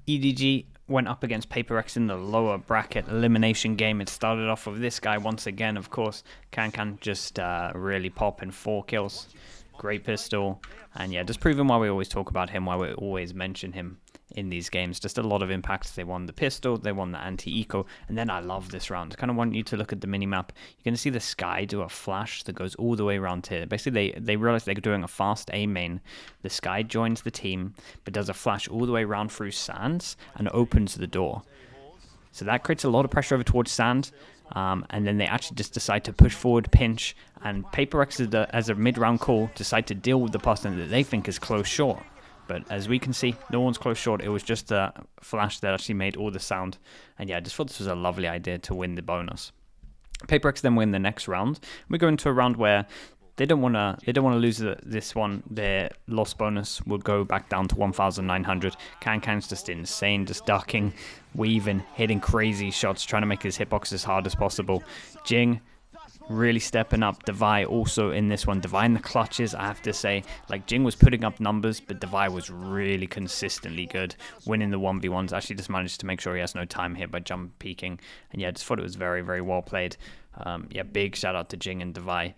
EDG went up against PRX in the lower bracket elimination game. It started off with this guy once again, of course. Can just really popping 4 kills. Great pistol. And yeah, just proving why we always talk about him, why we always mention him in these games. Just a lot of impacts. They won the pistol, they won the anti-eco, and then I love this round. I kind of want you to look at the mini-map. You're going to see the Sky do a flash that goes all the way around here. Basically, they realize they're doing a fast A main. The Sky joins the team, but does a flash all the way around through Sands and opens the door. So that creates a lot of pressure over towards Sand. And then they actually just decide to push forward, pinch, and PRX as a mid-round call decide to deal with the person that they think is close short. But as we can see, no one's close short. It was just a flash that actually made all the sound. And yeah, I just thought this was a lovely idea to win the bonus. PRX then win the next round. We go into a round where they don't want to lose this one. Their loss bonus will go back down to 1,900. Can's just insane, just ducking, weaving, hitting crazy shots, trying to make his hitbox as hard as possible. Jing really stepping up. Devi also in this one. Devi in the clutches, I have to say. Like, Jing was putting up numbers, but Devi was really consistently good, winning the 1v1s. Actually just managed to make sure he has no time here by jump peeking. And yeah, just thought it was very, very well played. Yeah, big shout out to Jing and Devi.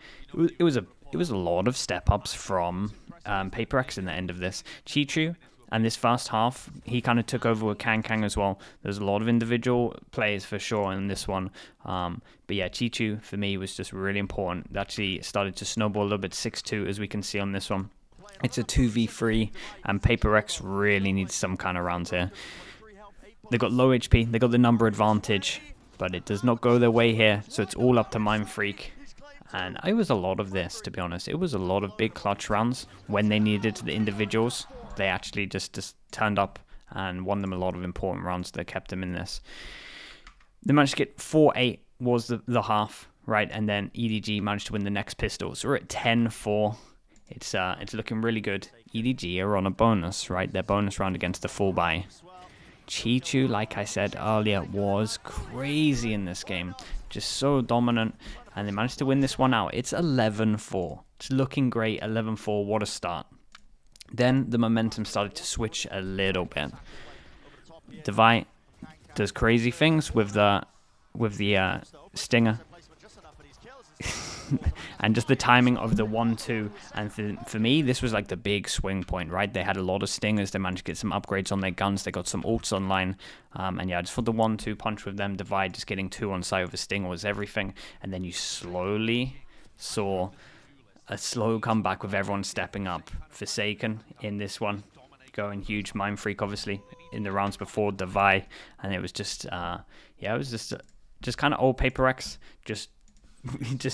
It was a lot of step ups from PRX in the end of this. Chichu and this first half, he kind of took over with Kang as well. There's a lot of individual plays for sure in this one. But yeah, Chichu for me was just really important. It actually started to snowball a little bit, 6-2 as we can see on this one. It's a 2v3 and PRX really needs some kind of rounds here. They got low HP, they got the number advantage, but it does not go their way here. So it's all up to Mind Freak. And it was a lot of this, to be honest. It was a lot of big clutch rounds when they needed the individuals. They actually just turned up and won them a lot of important rounds that kept them in this. They managed to get 4-8 was the half, right? And then EDG managed to win the next pistol. So we're at 10-4. It's looking really good. EDG are on a bonus, right? Their bonus round against the full buy. Chichu, like I said earlier, was crazy in this game. Just so dominant. And they managed to win this one out. It's 11-4. It's looking great. 11-4. What a start. Then the momentum started to switch a little bit. Devi does crazy things with the stinger. And just the timing of the 1-2. And for me, this was like the big swing point, right? They had a lot of stingers. They managed to get some upgrades on their guns. They got some ults online. And yeah, just for the 1-2 punch with them, Divide just getting 2 on site with a stinger was everything. And then you slowly saw a slow comeback with everyone stepping up. Forsaken in this one, going huge. Mind Freak, obviously, in the rounds before Devi. And it was just, yeah, it was just kind of old PRX, just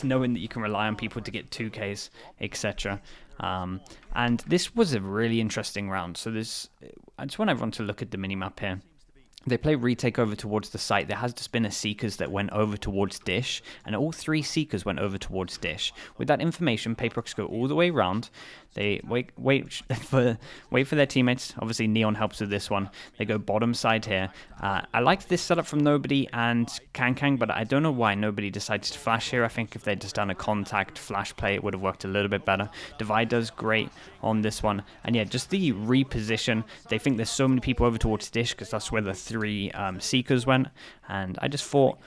knowing that you can rely on people to get 2Ks, etc. And this was a really interesting round. So I just want everyone to look at the minimap here. They play retake over towards the site. There has just been a Seekers that went over towards Dish, and all 3 Seekers went over towards Dish. With that information, PRX go all the way around. They wait for their teammates. Obviously, Neon helps with this one. They go bottom side here. I liked this setup from Nobody and Kang, but I don't know why Nobody decides to flash here. I think if they'd just done a contact flash play, it would have worked a little bit better. Divide does great on this one. And yeah, just the reposition. They think there's so many people over towards Dish because that's where the 3 Seekers went. And I just thought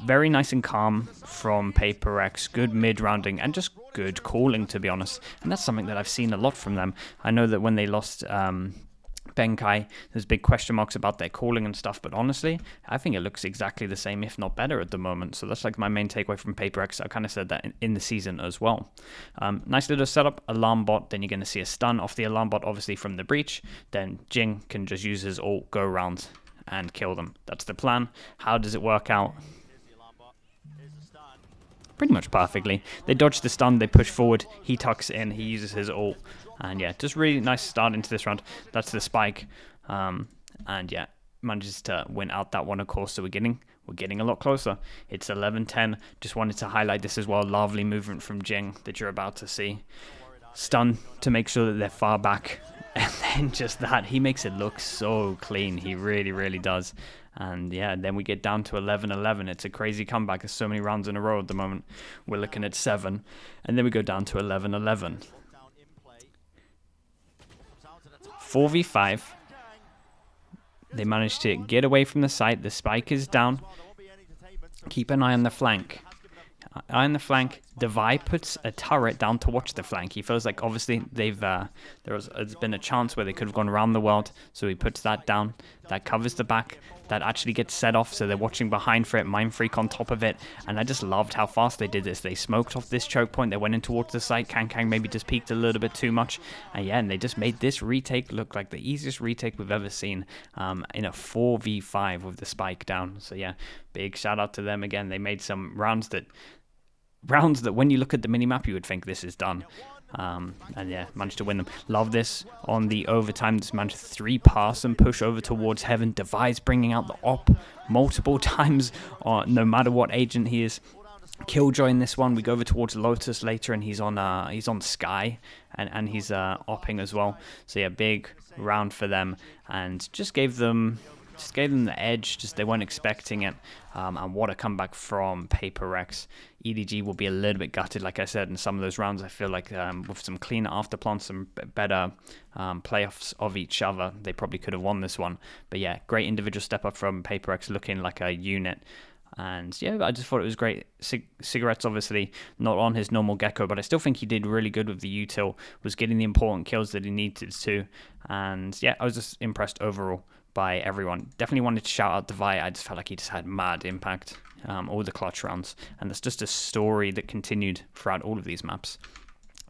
very nice and calm from PRX. Good mid-rounding and just good calling, to be honest. And that's something that I've seen a lot from them. I know that when they lost Benkai, there's big question marks about their calling and stuff, but honestly, I think it looks exactly the same, if not better at the moment. So that's like my main takeaway from PRX. I kind of said that in the season as well. Nice little setup, alarm bot, then you're going to see a stun off the alarm bot, obviously from the breach. Then Jing can just use his ult, go around and kill them. That's the plan. How does it work out? Pretty much perfectly. They dodge the stun, they push forward, he tucks in, he uses his ult, and yeah, just really nice start into this round. That's the spike, and yeah, manages to win out that one, of course. So we're getting a lot closer. It's 11-10. Just wanted to highlight this as well. Lovely movement from Jing that you're about to see. Stun to make sure that they're far back, and then just that, he makes it look so clean. He really, really does. And yeah, then we get down to 11-11. It's a crazy comeback. There's so many rounds in a row at the moment. We're looking at 7. And then we go down to 11-11. 4v5. They managed to get away from the site. The spike is down. Keep an eye on the flank. Eye on the flank. Devi puts a turret down to watch the flank. He feels like obviously there's been a chance where they could have gone around the world, so he puts that down. That covers the back. That actually gets set off, so they're watching behind for it. Mind Freak on top of it, and I just loved how fast they did this. They smoked off this choke point. They went in towards the site. Kang maybe just peeked a little bit too much, and yeah, and they just made this retake look like the easiest retake we've ever seen in a 4v5 with the spike down. So yeah, big shout out to them again. They made some rounds that when you look at the minimap, you would think this is done. And yeah, managed to win them. Love this on the overtime. This managed to 3-pass and push over towards heaven. Devi's bringing out the op multiple times, no matter what agent he is. Killjoy in this one. We go over towards Lotus later, and he's on Sky, and he's opping as well. So yeah, big round for them, and just gave them the edge. Just they weren't expecting it, and what a comeback from PRX. EDG will be a little bit gutted, like I said, in some of those rounds. I feel like with some cleaner afterplants, some better playoffs of each other, they probably could have won this one. But yeah, great individual step up from PRX, looking like a unit. And yeah, I just thought it was great. Cigarettes obviously not on his normal gecko, but I still think he did really good with the util, was getting the important kills that he needed to. And yeah, I was just impressed overall by everyone. Definitely wanted to shout out Devi. I just felt like he just had mad impact, all the clutch rounds, and that's just a story that continued throughout all of these maps.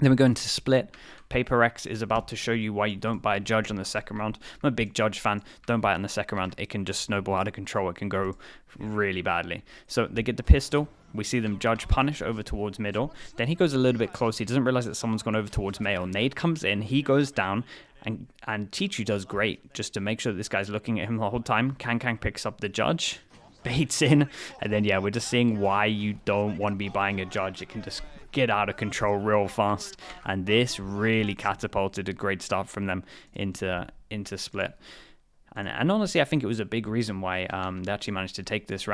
Then we go into Split. PRX is about to show you why you don't buy a Judge on the second round. I'm a big Judge fan. Don't buy it on the second round. It can just snowball out of control. It can go really badly. So they get the pistol. We see them Judge punish over towards middle. Then he goes a little bit close. He doesn't realize that someone's gone over towards male. Nade comes in. He goes down. And Chichu does great just to make sure that this guy's looking at him the whole time. Kang picks up the Judge, baits in, and then yeah, we're just seeing why you don't want to be buying a Judge. It can just get out of control real fast, and this really catapulted a great start from them into Split. And honestly, I think it was a big reason why they actually managed to take this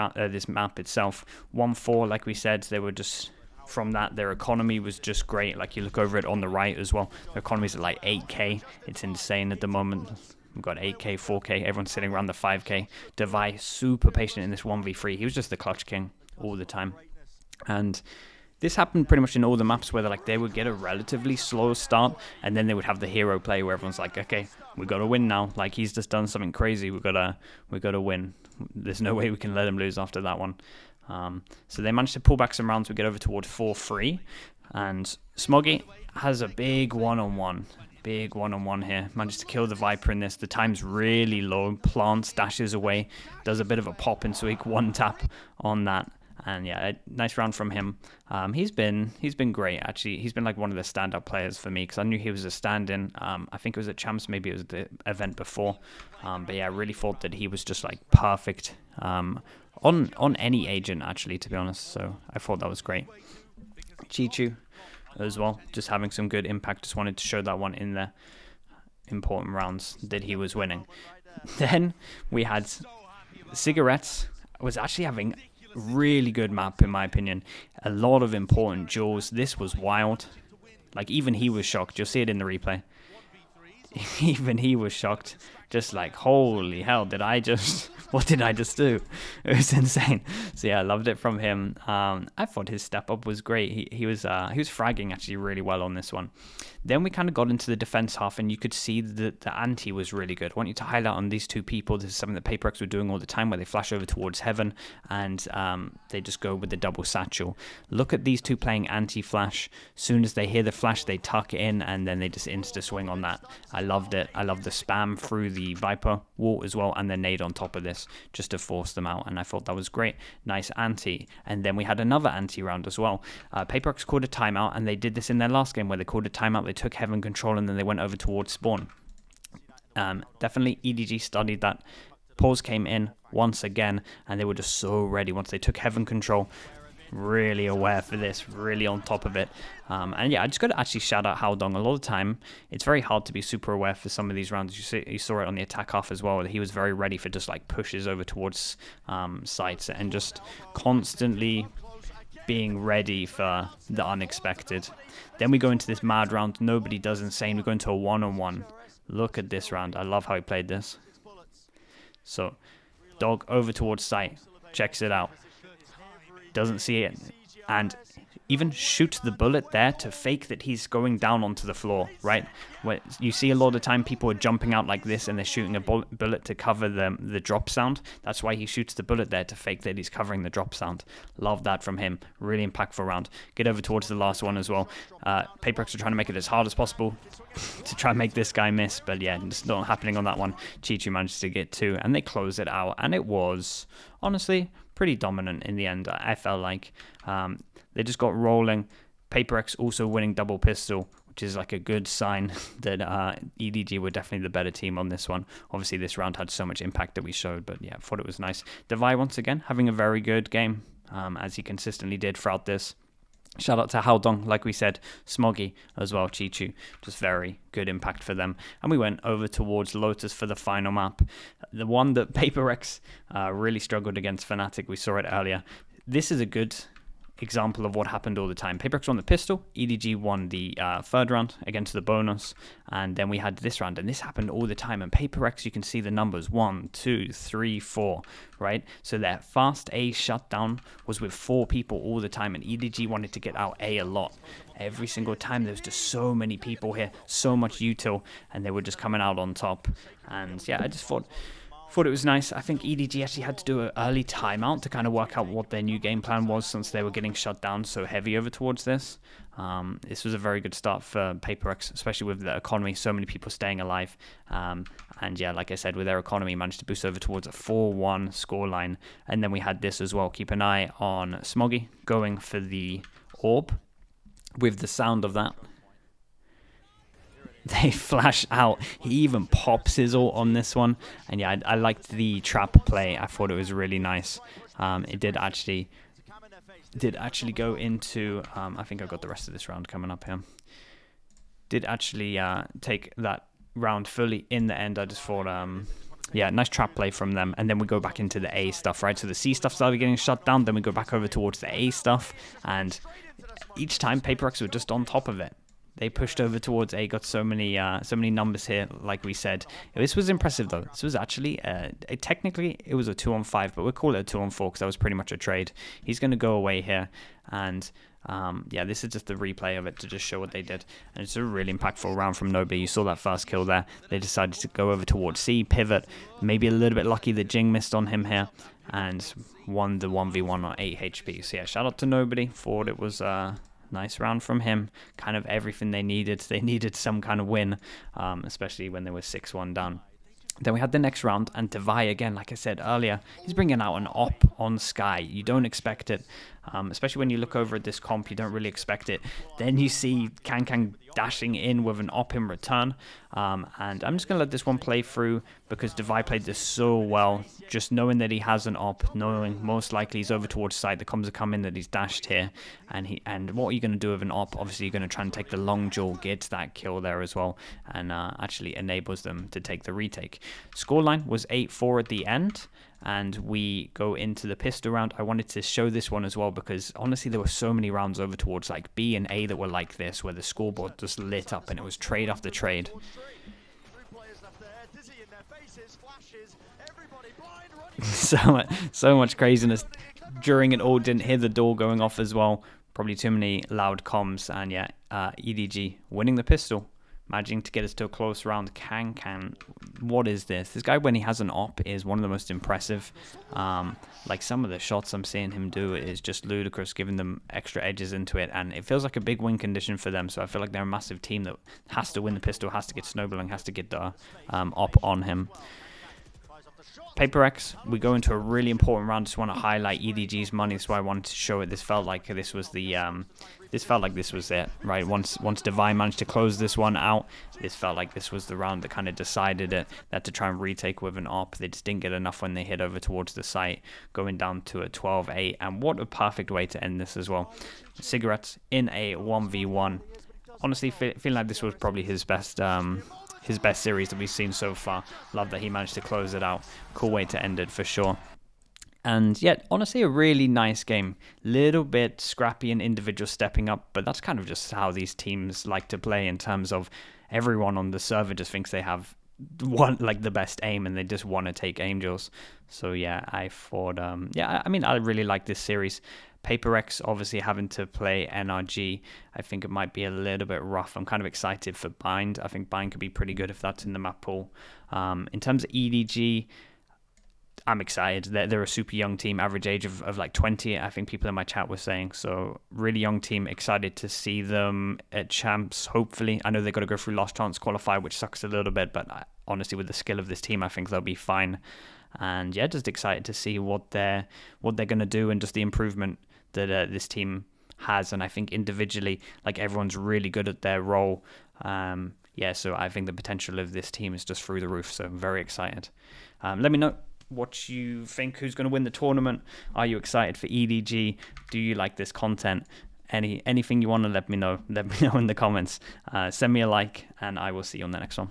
map itself. 1-4, like we said, they were just... From that, their economy was just great. Like, you look over it on the right as well. Their economy's at like 8k. It's insane at the moment. We've got 8k, 4k. Everyone's sitting around the 5k. Devi, super patient in this 1v3. He was just the clutch king all the time. And this happened pretty much in all the maps where they would get a relatively slow start, and then they would have the hero play where everyone's like, okay, we got to win now. Like, he's just done something crazy. We gotta win. There's no way we can let him lose after that one. So they managed to pull back some rounds. We get over towards 4-3, and Smoggy has a big one-on-one here. Managed to kill the Viper in this. The time's really low. Plants, dashes away, does a bit of a pop and Suik, one tap on that. And yeah, a nice round from him. He's been great, actually. He's been like one of the standout players for me, because I knew he was a stand-in. I think it was at Champs, maybe it was the event before. But yeah, I really thought that he was just like perfect on any agent, actually, to be honest. So I thought that was great. Chichu as well, just having some good impact. Just wanted to show that one in the important rounds that he was winning. Then we had Cigarettes. Was actually having really good map, in my opinion. A lot of important duels. This was wild. Like, even he was shocked. You'll see it in the replay. Even he was shocked. Just like, holy hell, what did I just do? It was insane. So yeah, I loved it from him. I thought his step up was great. He was fragging actually really well on this one. Then we kind of got into the defense half, and you could see that the anti was really good. I want you to highlight on these two people. This is something that PRX were doing all the time, where they flash over towards heaven, and they just go with the double satchel. Look at these two playing anti-flash. Soon as they hear the flash, they tuck in, and then they just insta-swing on that. I loved it. I loved the spam through the Viper wall as well, and the nade on top of this, just to force them out, and I thought that was great. Nice anti. And then we had another anti round as well. PRX called a timeout, and they did this in their last game, where they called a timeout. They took heaven control, and then they went over towards spawn. Definitely EDG studied that. Pause came in once again, and they were just so ready once they took heaven control. Really aware for this, really on top of it. And yeah, I just got to actually shout out Haldong. A lot of the time, it's very hard to be super aware for some of these rounds. You saw it on the attack half as well, where he was very ready for just like pushes over towards sites, and just constantly being ready for the unexpected. Then we go into this mad round. Nobody does insane. We go into a one-on-one. Look at this round. I love how he played this. So dog over towards site, checks it out, doesn't see it, and even shoots the bullet there to fake that he's going down onto the floor, right? Where you see a lot of time people are jumping out like this and they're shooting a bullet to cover the drop sound. That's why he shoots the bullet there, to fake that he's covering the drop sound. Love that from him. Really impactful round. Get over towards the last one as well. PRX are trying to make it as hard as possible to try and make this guy miss, but yeah, it's not happening on that one. Chi-Chu managed to get 2 and they close it out, and it was honestly pretty dominant in the end. I felt like they just got rolling. PRX also winning double pistol, which is like a good sign that EDG were definitely the better team on this one. Obviously, this round had so much impact that we showed, but yeah, I thought it was nice. Devi once again having a very good game, as he consistently did throughout this. Shout out to Haodong, like we said, Smoggy as well, Chi-Chu, just very good impact for them. And we went over towards Lotus for the final map, the one that PRX really struggled against Fnatic. We saw it earlier. This is a good example of what happened all the time. PRX won the pistol, EDG won the third round against the bonus, and then we had this round, and this happened all the time. And PRX, you can see the numbers 1, 2, 3, 4, right? So their fast A shutdown was with 4 people all the time, and EDG wanted to get out A a lot. Every single time there was just so many people here, so much util, and they were just coming out on top. And yeah, I just thought it was nice. I think EDG actually had to do an early timeout to kind of work out what their new game plan was, since they were getting shut down so heavy over towards this. This was a very good start for PRX, especially with the economy, so many people staying alive. And yeah, like I said, with their economy, managed to boost over towards a 4-1 scoreline. And then we had this as well. Keep an eye on Smoggy going for the orb. With the sound of that, they flash out. He even pops his ult on this one. And yeah, I liked the trap play. I thought it was really nice. It did actually go into, I think I got the rest of this round coming up here. Did actually take that round fully in the end. I just thought, yeah, nice trap play from them. And then we go back into the A stuff, right? So the C stuff started getting shut down. Then we go back over towards the A stuff. And each time PRX were just on top of it. They pushed over towards A, got so many numbers here, like we said. This was impressive, though. This was actually, technically, it was a 2-on-5, but we'll call it a 2-on-4 because that was pretty much a trade. He's going to go away here, and yeah, this is just the replay of it to just show what they did. And it's a really impactful round from Nobby. You saw that first kill there. They decided to go over towards C, pivot, maybe a little bit lucky that Jing missed on him here, and won the 1v1 on 8 HP. So yeah, shout out to Nobody. Thought it was nice round from him. Kind of everything they needed. They needed some kind of win, especially when they were 6-1 down. Then we had the next round, and Devi again, like I said earlier, he's bringing out an op on Sky. You don't expect it, especially when you look over at this comp, you don't really expect it. Then you see Kang dashing in with an op in return, and I'm just going to let this one play through because Devi played this so well. Just knowing that he has an op, knowing most likely he's over towards side, the comms are coming that he's dashed here, and what are you going to do with an op? Obviously, you're going to try and take the long jaw, gets that kill there as well, and actually enables them to take the retake. Scoreline was 8-4 at the end, and we go into the pistol round. I wanted to show this one as well because honestly there were so many rounds over towards like B and A that were like this, where the scoreboard just lit up and it was trade after trade. so much craziness during it all. Didn't hear the door going off as well. Probably too many loud comms, and yeah, EDG winning the pistol. Managing to get us to a close round. Can. What is this? This guy, when he has an op, is one of the most impressive. Like some of the shots I'm seeing him do is just ludicrous, giving them extra edges into it. And it feels like a big win condition for them. So I feel like they're a massive team that has to win the pistol, has to get snowballing, has to get the op on him. PRX, we go into a really important round. Just want to highlight EDG's money. That's why I wanted to show it. This felt like this was the this was it, right? Once Devi managed to close this one out, this felt like this was the round that kind of decided it. They had to try and retake with an op. They just didn't get enough when they hit over towards the site, going down to a 12-8. And what a perfect way to end this as well. Cigarettes in a 1v1. Honestly, feeling like this was probably his best series that we've seen so far. Love that he managed to close it out. Cool way to end it for sure. And yet, honestly, a really nice game. Little bit scrappy and individual stepping up, but that's kind of just how these teams like to play in terms of everyone on the server just thinks they have want like the best aim, and they just want to take Angels. So yeah, I thought, yeah, I mean, I really like this series. Paper X obviously having to play NRG, I think it might be a little bit rough. I'm kind of excited for Bind. I think Bind could be pretty good if that's in the map pool. In terms of EDG, I'm excited. They're a super young team, average age of like 20, I think people in my chat were saying. So really young team, excited to see them at Champs, hopefully. I know they've got to go through Last Chance Qualifier, which sucks a little bit, but honestly, with the skill of this team, I think they'll be fine. And yeah, just excited to see what they're going to do, and just the improvement that this team has. And I think individually, like, everyone's really good at their role. Yeah, so I think the potential of this team is just through the roof. So I'm very excited. Let me know what you think. Who's going to win the tournament? Are you excited for EDG? Do you like this content? Anything you want to let me know in the comments. Send me a like, and I will see you on the next one.